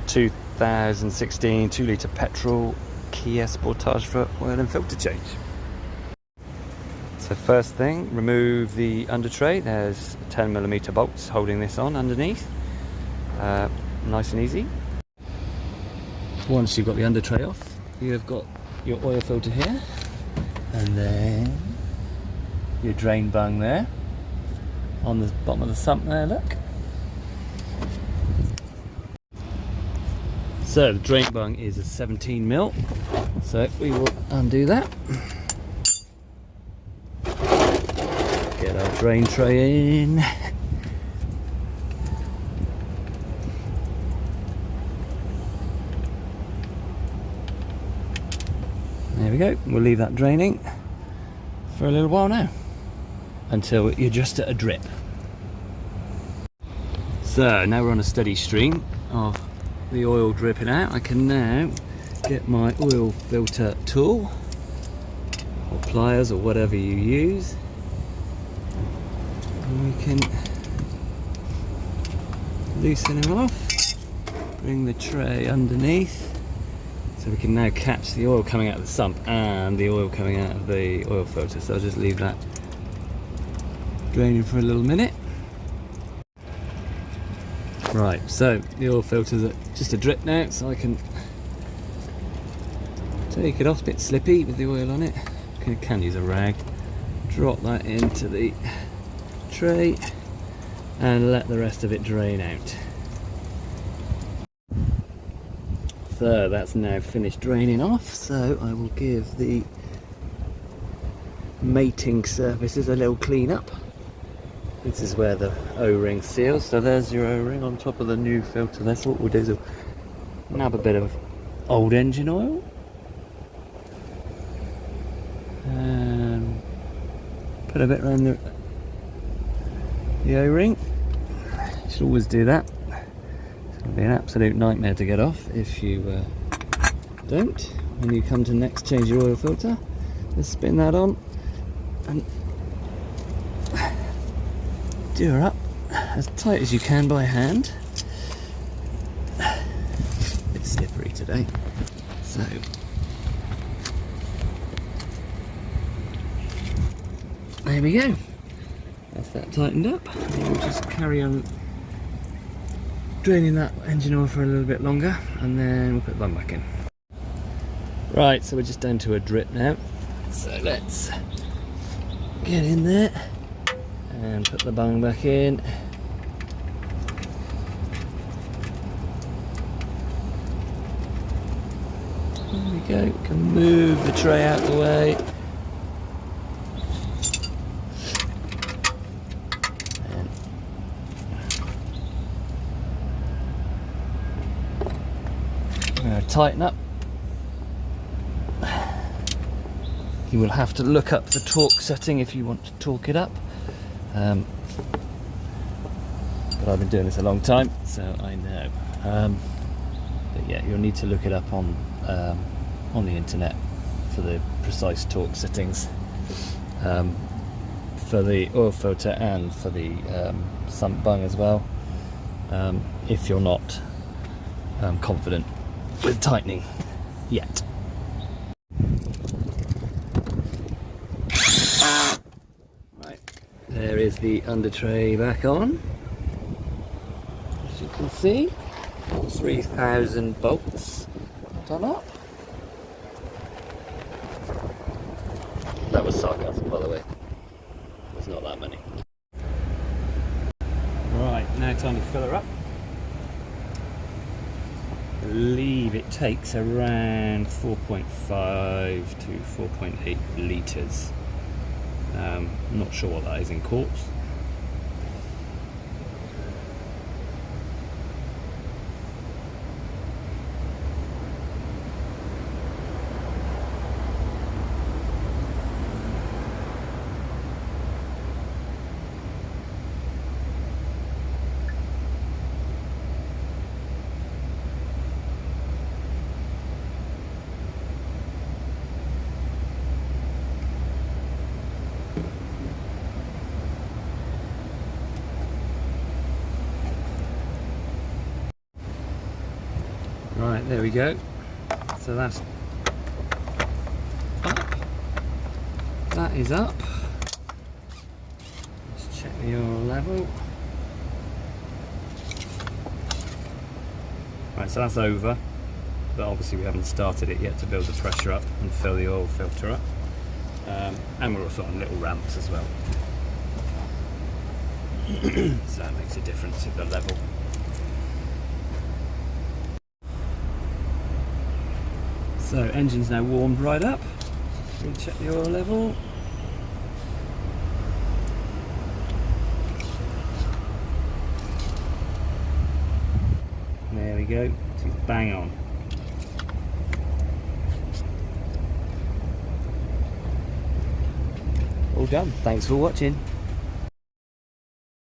2016 2-litre petrol Kia Sportage for oil and filter change. So first thing, remove the under tray. There's 10mm bolts holding this on underneath. Nice and easy. Once you've got the under tray off, you've got your oil filter here, and then your drain bung there on the bottom of the sump there, look. So the drain bung is a 17mm, so we will undo that. Get our drain tray in. There we go, we'll leave that draining for a little while now, until you're just at a drip. So now we're on a steady stream of the oil dripping out. I can now get my oil filter tool, or pliers, or whatever you use, and we can loosen him off, bring the tray underneath. So we can now catch the oil coming out of the sump and the oil coming out of the oil filter. So I'll just leave that draining for a little minute. Right, so the oil filter's just a drip now, so I can take it off. It's a bit slippy with the oil on it. Can use a rag. Drop that into the tray and let the rest of it drain out. So that's now finished draining off, so I will give the mating surfaces a little clean up. This is where the O-ring seals, so there's your O-ring on top of the new filter. That's what we'll do, is we'll nab a bit of old engine oil and put a bit around the O-ring. You should always do that. It'll be an absolute nightmare to get off if you don't. When you come to next change your oil filter, just spin that on and do her up as tight as you can by hand. A bit slippery today, so there we go. That's that tightened up. And we'll just carry on draining that engine oil for a little bit longer, and then we'll put the bung back in. Right, so we're just down to a drip now, so let's get in there and put the bung back in. There we go, we can move the tray out the way. Tighten up. You will have to look up the torque setting if you want to torque it up, but I've been doing this a long time, so I know. But yeah, you'll need to look it up on the internet for the precise torque settings for the oil filter and for the sump bung as well, if you're not confident with tightening yet. Right, there is the under tray back on. As you can see, 3,000 bolts done up. That was sarcasm, by the way. There's not that many. Right, now time to fill her up. I believe it takes around 4.5 to 4.8 litres. I'm not sure what that is in quarts. Right, there we go. So that's up. That is up. Let's check the oil level. Right, so that's over, but obviously we haven't started it yet to build the pressure up and fill the oil filter up. And we're also on little ramps as well. So that makes a difference in the level. So engine's now warmed right up. We'll check the oil level. There we go, she's bang on. All done. Thanks for watching.